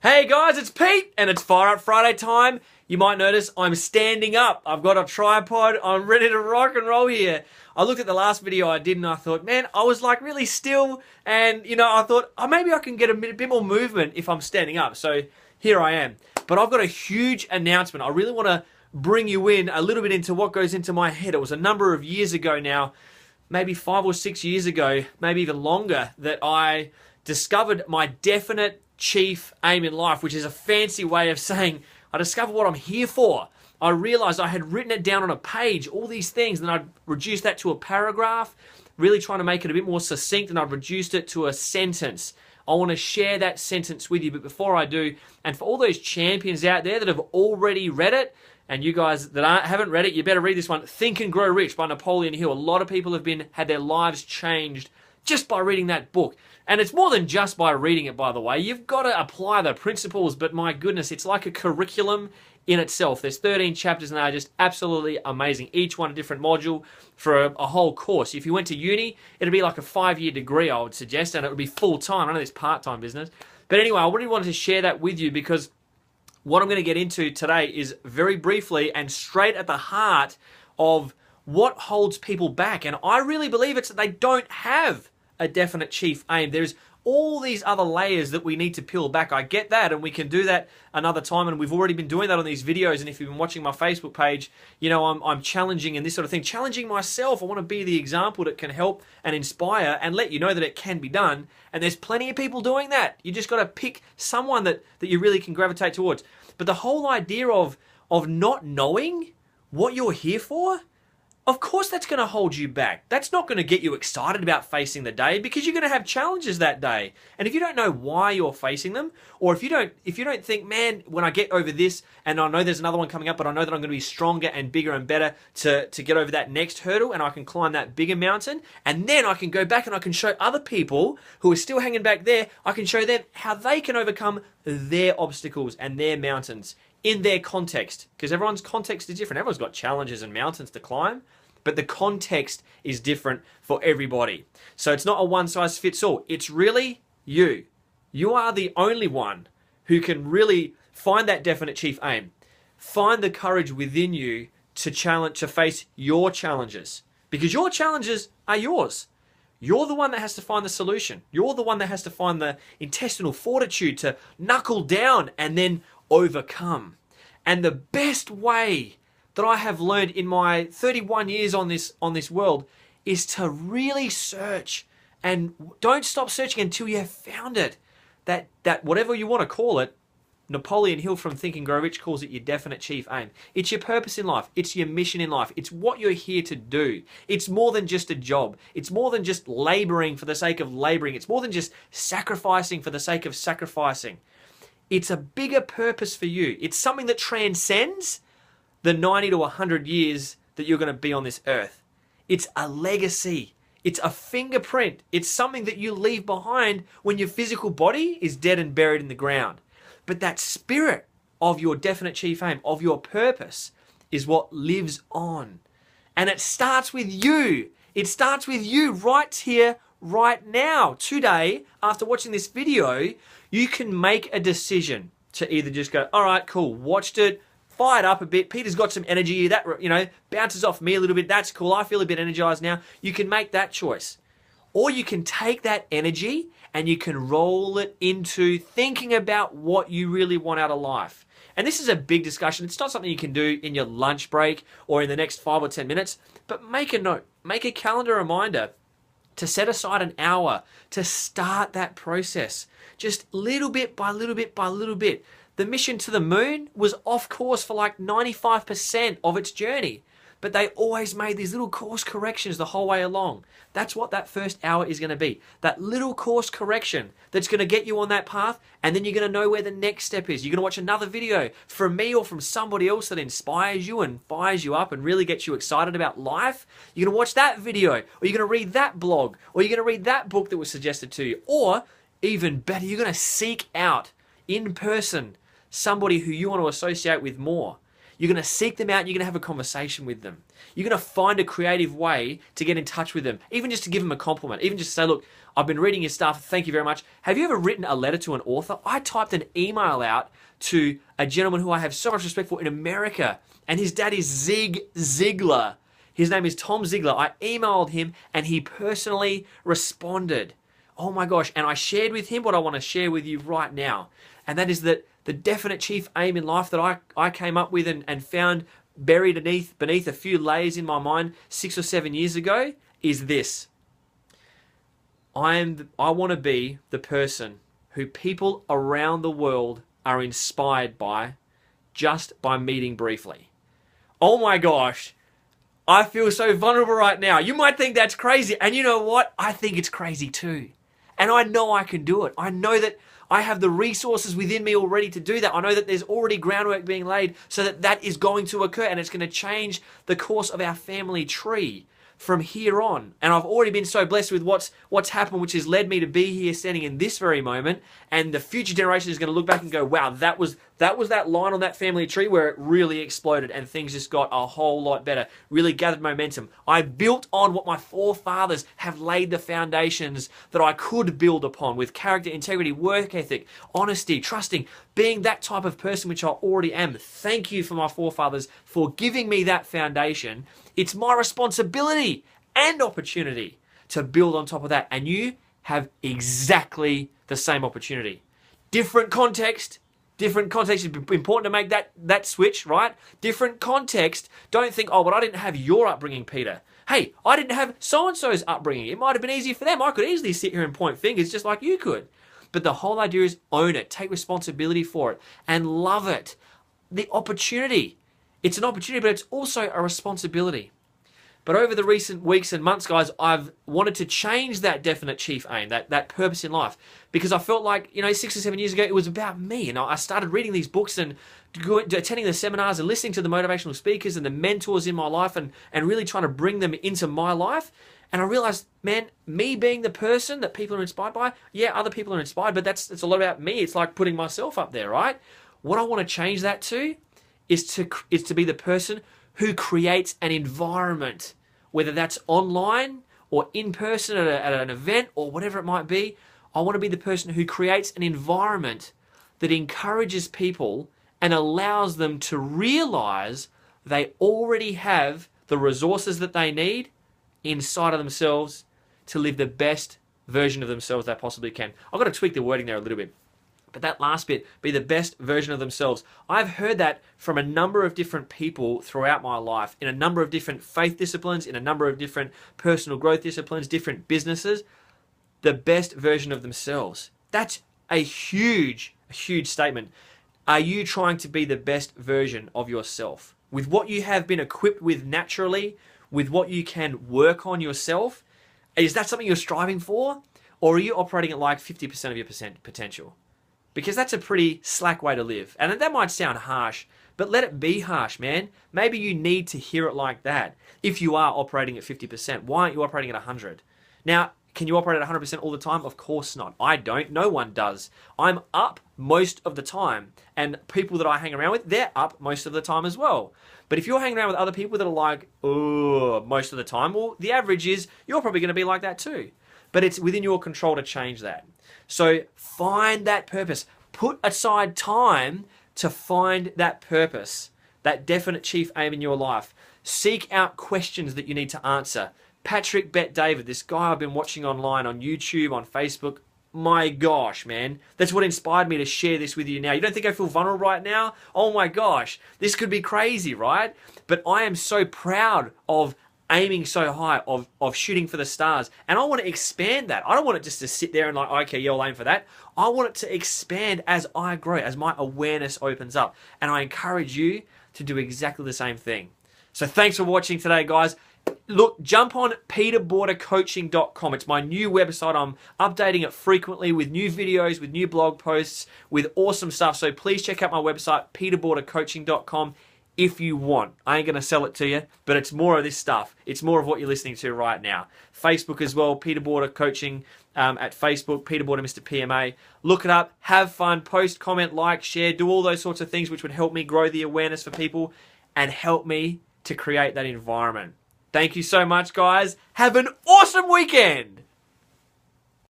Hey guys, it's Pete, and it's Fire Up Friday time. You might notice I'm standing up. I've got a tripod. I'm ready to rock and roll here. I looked at the last video I did and I thought, man, I was like really still, and I thought, oh, maybe I can get a bit more movement if I'm standing up. So here I am. But I've got a huge announcement. I really want to bring you in a little bit into what goes into my head. It was a number of years ago now, maybe 5 or 6 years ago, maybe even longer, that I discovered my definite chief aim in life, which is a fancy way of saying I discovered what I'm here for. I realized I had written it down on a page, all these things, and I'd reduced that to a paragraph, really trying to make it a bit more succinct, and I'd reduced it to a sentence. I want to share that sentence with you, but before I do, and for all those champions out there that have already read it, and you guys that haven't read it, you better read this one, Think and Grow Rich by Napoleon Hill. A lot of people have had their lives changed just by reading that book. And it's more than just by reading it, by the way. You've got to apply the principles, but my goodness, it's like a curriculum in itself. There's 13 chapters and they are just absolutely amazing. Each one a different module for a whole course. If you went to uni, it'd be like a 5-year degree, I would suggest, and it would be full-time. I know it's part-time business. But anyway, I really wanted to share that with you because what I'm going to get into today is very briefly and straight at the heart of what holds people back. And I really believe it's that they don't have a definite chief aim. There's all these other layers that we need to peel back. I get that, and we can do that another time, and we've already been doing that on these videos. And if you've been watching my Facebook page, I'm challenging and this sort of thing, challenging myself. I want to be the example that can help and inspire and let you know that it can be done. And there's plenty of people doing that. You just got to pick someone that you really can gravitate towards. But the whole idea of not knowing what you're here for, of course that's going to hold you back. That's not going to get you excited about facing the day because you're going to have challenges that day. And if you don't know why you're facing them, or if you don't think, man, when I get over this and I know there's another one coming up, but I know that I'm going to be stronger and bigger and better to get over that next hurdle and I can climb that bigger mountain, and then I can go back and I can show other people who are still hanging back there, I can show them how they can overcome their obstacles and their mountains in their context, because everyone's context is different. Everyone's got challenges and mountains to climb, but the context is different for everybody. So it's not a one-size-fits-all. It's really you. You are the only one who can really find that definite chief aim. Find the courage within you to face your challenges, because your challenges are yours. You're the one that has to find the solution. You're the one that has to find the intestinal fortitude to knuckle down and then overcome. And the best way that I have learned in my 31 years on this world is to really search, and don't stop searching until you have found it. That whatever you want to call it, Napoleon Hill from Think and Grow Rich calls it your definite chief aim. It's your purpose in life. It's your mission in life. It's what you're here to do. It's more than just a job. It's more than just laboring for the sake of laboring. It's more than just sacrificing for the sake of sacrificing. It's a bigger purpose for you. It's something that transcends the 90 to 100 years that you're going to be on this earth. It's a legacy. It's a fingerprint. It's something that you leave behind when your physical body is dead and buried in the ground. But that spirit of your definite chief aim, of your purpose, is what lives on. And it starts with you. It starts with you right here, right now. Today, after watching this video, you can make a decision to either just go, all right, cool, watched it, fired up a bit. Peter's got some energy that, bounces off me a little bit. That's cool. I feel a bit energized now. You can make that choice. Or you can take that energy and you can roll it into thinking about what you really want out of life. And this is a big discussion. It's not something you can do in your lunch break or in the next 5 or 10 minutes, but make a note, make a calendar reminder to set aside an hour to start that process. Just little bit by little bit by little bit. The mission to the moon was off course for like 95% of its journey, but they always made these little course corrections the whole way along. That's what that first hour is going to be. That little course correction that's going to get you on that path, and then you're going to know where the next step is. You're going to watch another video from me or from somebody else that inspires you and fires you up and really gets you excited about life. You're going to watch that video, or you're going to read that blog, or you're going to read that book that was suggested to you, or even better, you're going to seek out in person somebody who you want to associate with more. You're going to seek them out and you're going to have a conversation with them. You're going to find a creative way to get in touch with them, even just to give them a compliment, even just to say, look, I've been reading your stuff. Thank you very much. Have you ever written a letter to an author? I typed an email out to a gentleman who I have so much respect for in America, and his dad is Zig Ziglar. His name is Tom Ziglar. I emailed him and he personally responded. Oh my gosh. And I shared with him what I want to share with you right now. And that is that the definite chief aim in life that I came up with and found buried beneath a few layers in my mind 6 or 7 years ago is this. I want to be the person who people around the world are inspired by just by meeting briefly. Oh my gosh. I feel so vulnerable right now. You might think that's crazy. And you know what? I think it's crazy too. And I know I can do it. I know that I have the resources within me already to do that. I know that there's already groundwork being laid so that that is going to occur, and it's going to change the course of our family tree from here on. And I've already been so blessed with what's happened, which has led me to be here standing in this very moment. And the future generation is going to look back and go, wow, that was that line on that family tree where it really exploded and things just got a whole lot better, really gathered momentum. I built on what my forefathers have laid the foundations that I could build upon with character, integrity, work ethic, honesty, trusting, being that type of person which I already am. Thank you for my forefathers for giving me that foundation. It's my responsibility and opportunity to build on top of that. And you have exactly the same opportunity. Different context. Different context. It's important to make that switch, right? Different context. Don't think, oh, but I didn't have your upbringing, Peter. Hey, I didn't have so-and-so's upbringing. It might have been easier for them. I could easily sit here and point fingers just like you could. But the whole idea is own it. Take responsibility for it. And love it. The opportunity. It's an opportunity, but it's also a responsibility. But over the recent weeks and months, guys, I've wanted to change that definite chief aim, that purpose in life. Because I felt like, 6 or 7 years ago, it was about me. And I started reading these books and attending the seminars and listening to the motivational speakers and the mentors in my life and really trying to bring them into my life. And I realized, man, me being the person that people are inspired by, yeah, other people are inspired, but it's a lot about me. It's like putting myself up there, right? What I want to change that to is to be the person who creates an environment, whether that's online or in person at an event or whatever it might be. I want to be the person who creates an environment that encourages people and allows them to realize they already have the resources that they need inside of themselves to live the best version of themselves they possibly can. I've got to tweak the wording there a little bit. But that last bit, be the best version of themselves. I've heard that from a number of different people throughout my life, in a number of different faith disciplines, in a number of different personal growth disciplines, different businesses. The best version of themselves. That's a huge statement. Are you trying to be the best version of yourself? With what you have been equipped with naturally, with what you can work on yourself, is that something you're striving for? Or are you operating at like 50% of your potential? Because that's a pretty slack way to live. And that might sound harsh, but let it be harsh, man. Maybe you need to hear it like that. If you are operating at 50%, why aren't you operating at 100? Now, can you operate at 100% all the time? Of course not. I don't. No one does. I'm up most of the time. And people that I hang around with, they're up most of the time as well. But if you're hanging around with other people that are like, oh, most of the time, well, the average is you're probably going to be like that too. But it's within your control to change that. So find that purpose. Put aside time to find that purpose, that definite chief aim in your life. Seek out questions that you need to answer. Patrick Bet-David, this guy I've been watching online on YouTube, on Facebook. My gosh, man. That's what inspired me to share this with you now. You don't think I feel vulnerable right now? Oh my gosh. This could be crazy, right? But I am so proud of aiming so high, of shooting for the stars. And I want to expand that. I don't want it just to sit there and like, okay, yeah, I'll aim for that. I want it to expand as I grow, as my awareness opens up. And I encourage you to do exactly the same thing. So thanks for watching today, guys. Look, jump on peterbordacoaching.com. It's my new website. I'm updating it frequently with new videos, with new blog posts, with awesome stuff. So please check out my website, peterbordacoaching.com. if you want. I ain't going to sell it to you, but it's more of this stuff. It's more of what you're listening to right now. Facebook as well, Peter Borda Coaching. at Facebook, Peter Borda, Mr. PMA. Look it up, have fun, post, comment, like, share, do all those sorts of things which would help me grow the awareness for people and help me to create that environment. Thank you so much, guys. Have an awesome weekend.